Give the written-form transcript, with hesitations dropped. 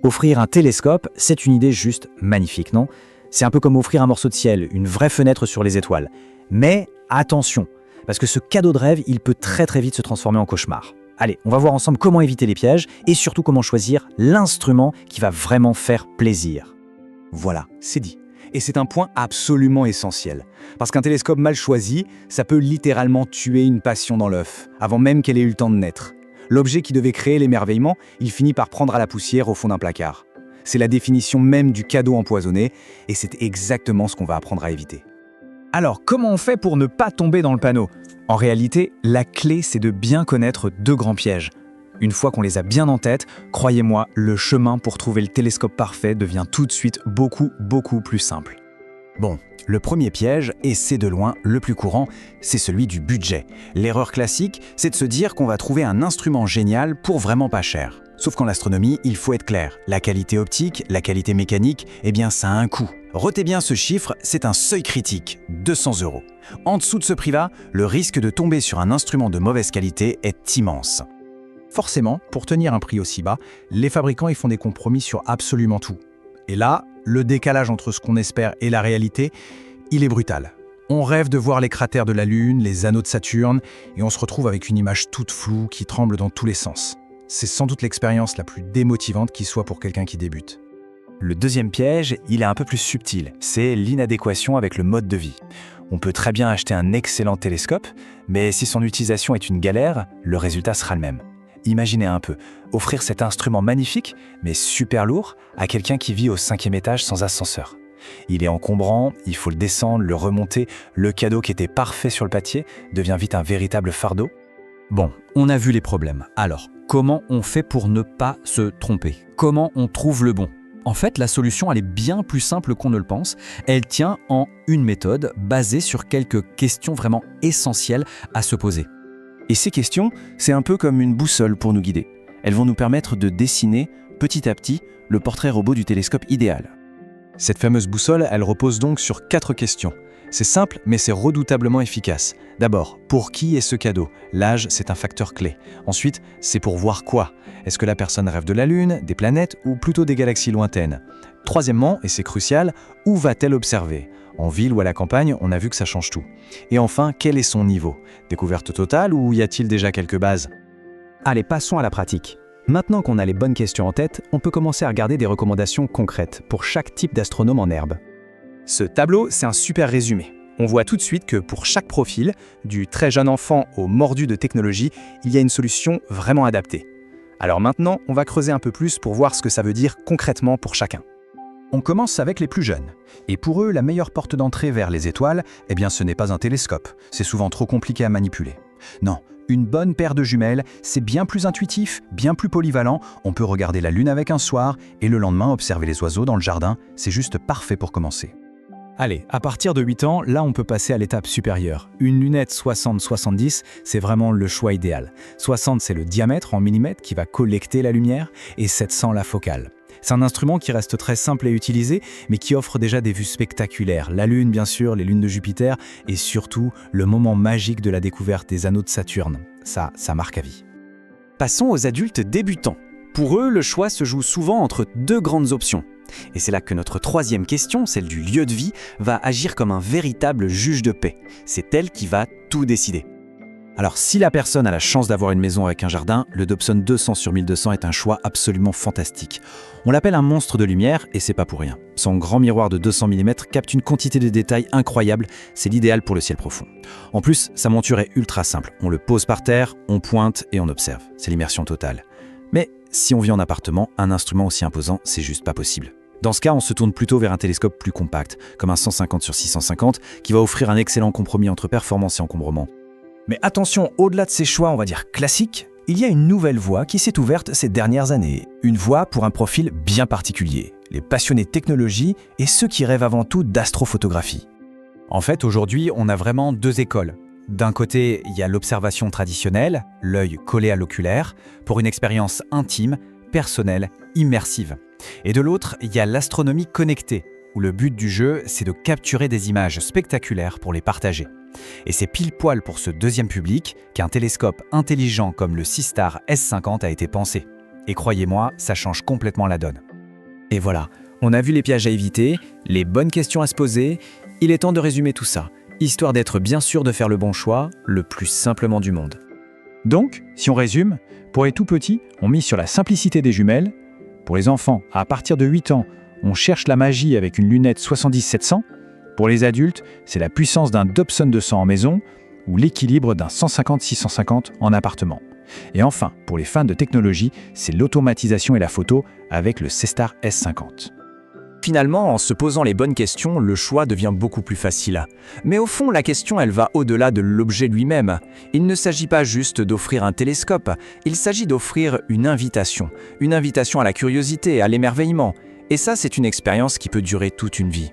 Offrir un télescope, c'est une idée juste magnifique, non? C'est un peu comme offrir un morceau de ciel, une vraie fenêtre sur les étoiles. Mais attention, parce que ce cadeau de rêve, il peut très vite se transformer en cauchemar. Allez, on va voir ensemble comment éviter les pièges et surtout comment choisir l'instrument qui va vraiment faire plaisir. Voilà, c'est dit. Et c'est un point absolument essentiel. Parce qu'un télescope mal choisi, ça peut littéralement tuer une passion dans l'œuf, avant même qu'elle ait eu le temps de naître. L'objet qui devait créer l'émerveillement, il finit par prendre à la poussière au fond d'un placard. C'est la définition même du cadeau empoisonné, et c'est exactement ce qu'on va apprendre à éviter. Alors, comment on fait pour ne pas tomber dans le panneau? En réalité, la clé, c'est de bien connaître deux grands pièges. Une fois qu'on les a bien en tête, croyez-moi, le chemin pour trouver le télescope parfait devient tout de suite beaucoup plus simple. Bon, le premier piège, et c'est de loin le plus courant, c'est celui du budget. L'erreur classique, c'est de se dire qu'on va trouver un instrument génial pour vraiment pas cher. Sauf qu'en astronomie, il faut être clair, la qualité optique, la qualité mécanique, eh bien ça a un coût. Retenez bien ce chiffre, c'est un seuil critique, 200 €. En dessous de ce prix-là, le risque de tomber sur un instrument de mauvaise qualité est immense. Forcément, pour tenir un prix aussi bas, les fabricants y font des compromis sur absolument tout. Et là, le décalage entre ce qu'on espère et la réalité, il est brutal. On rêve de voir les cratères de la Lune, les anneaux de Saturne, et on se retrouve avec une image toute floue qui tremble dans tous les sens. C'est sans doute l'expérience la plus démotivante qui soit pour quelqu'un qui débute. Le deuxième piège, il est un peu plus subtil, c'est l'inadéquation avec le mode de vie. On peut très bien acheter un excellent télescope, mais si son utilisation est une galère, le résultat sera le même. Imaginez un peu, offrir cet instrument magnifique, mais super lourd, à quelqu'un qui vit au 5e étage sans ascenseur. Il est encombrant, il faut le descendre, le remonter, le cadeau qui était parfait sur le papier devient vite un véritable fardeau. Bon, on a vu les problèmes. Alors, comment on fait pour ne pas se tromper? Comment on trouve le bon? En fait, la solution, elle est bien plus simple qu'on ne le pense. Elle tient en une méthode basée sur quelques questions vraiment essentielles à se poser. Et ces questions, c'est un peu comme une boussole pour nous guider. Elles vont nous permettre de dessiner, petit à petit, le portrait robot du télescope idéal. Cette fameuse boussole, elle repose donc sur 4 questions. C'est simple, mais c'est redoutablement efficace. D'abord, pour qui est ce cadeau? L'âge, c'est un facteur clé. Ensuite, c'est pour voir quoi? Est-ce que la personne rêve de la Lune, des planètes ou plutôt des galaxies lointaines? Troisièmement, et c'est crucial, où va-t-elle observer? En ville ou à la campagne, on a vu que ça change tout. Et enfin, quel est son niveau? Découverte totale ou y a-t-il déjà quelques bases? Allez, passons à la pratique. Maintenant qu'on a les bonnes questions en tête, on peut commencer à regarder des recommandations concrètes pour chaque type d'astronome en herbe. Ce tableau, c'est un super résumé. On voit tout de suite que pour chaque profil, du très jeune enfant au mordu de technologie, il y a une solution vraiment adaptée. Alors maintenant, on va creuser un peu plus pour voir ce que ça veut dire concrètement pour chacun. On commence avec les plus jeunes. Et pour eux, la meilleure porte d'entrée vers les étoiles, eh bien ce n'est pas un télescope. C'est souvent trop compliqué à manipuler. Non, une bonne paire de jumelles, c'est bien plus intuitif, bien plus polyvalent. On peut regarder la Lune avec un soir et le lendemain observer les oiseaux dans le jardin. C'est juste parfait pour commencer. Allez, à partir de 8 ans, là on peut passer à l'étape supérieure. Une lunette 60-70, c'est vraiment le choix idéal. 60, c'est le diamètre en millimètres qui va collecter la lumière, et 700 la focale. C'est un instrument qui reste très simple à utiliser, mais qui offre déjà des vues spectaculaires. La Lune, bien sûr, les lunes de Jupiter, et surtout le moment magique de la découverte des anneaux de Saturne. Ça marque à vie. Passons aux adultes débutants. Pour eux, le choix se joue souvent entre deux grandes options. Et c'est là que notre troisième question, celle du lieu de vie, va agir comme un véritable juge de paix. C'est elle qui va tout décider. Alors, si la personne a la chance d'avoir une maison avec un jardin, le Dobson 200 sur 1200 est un choix absolument fantastique. On l'appelle un monstre de lumière, et c'est pas pour rien. Son grand miroir de 200 mm capte une quantité de détails incroyable, c'est l'idéal pour le ciel profond. En plus, sa monture est ultra simple. On le pose par terre, on pointe et on observe. C'est l'immersion totale. Mais si on vit en appartement, un instrument aussi imposant, c'est juste pas possible. Dans ce cas, on se tourne plutôt vers un télescope plus compact, comme un 150 sur 650, qui va offrir un excellent compromis entre performance et encombrement. Mais attention, au-delà de ces choix, on va dire classiques, il y a une nouvelle voie qui s'est ouverte ces dernières années. Une voie pour un profil bien particulier, les passionnés de technologie et ceux qui rêvent avant tout d'astrophotographie. En fait, aujourd'hui, on a vraiment deux écoles. D'un côté, il y a l'observation traditionnelle, l'œil collé à l'oculaire, pour une expérience intime, personnelle, immersive. Et de l'autre, il y a l'astronomie connectée, où le but du jeu, c'est de capturer des images spectaculaires pour les partager. Et c'est pile poil pour ce deuxième public qu'un télescope intelligent comme le Seestar S50 a été pensé. Et croyez-moi, ça change complètement la donne. Et voilà, on a vu les pièges à éviter, les bonnes questions à se poser. Il est temps de résumer tout ça, histoire d'être bien sûr de faire le bon choix, le plus simplement du monde. Donc, si on résume, pour les tout petits, on mise sur la simplicité des jumelles. Pour les enfants, à partir de 8 ans, on cherche la magie avec une lunette 70-700. Pour les adultes, c'est la puissance d'un Dobson 200 en maison ou l'équilibre d'un 150-650 en appartement. Et enfin, pour les fans de technologie, c'est l'automatisation et la photo avec le C-Star S50. Finalement, en se posant les bonnes questions, le choix devient beaucoup plus facile. Mais au fond, la question, elle va au-delà de l'objet lui-même. Il ne s'agit pas juste d'offrir un télescope, il s'agit d'offrir une invitation à la curiosité, à l'émerveillement. Et ça, c'est une expérience qui peut durer toute une vie.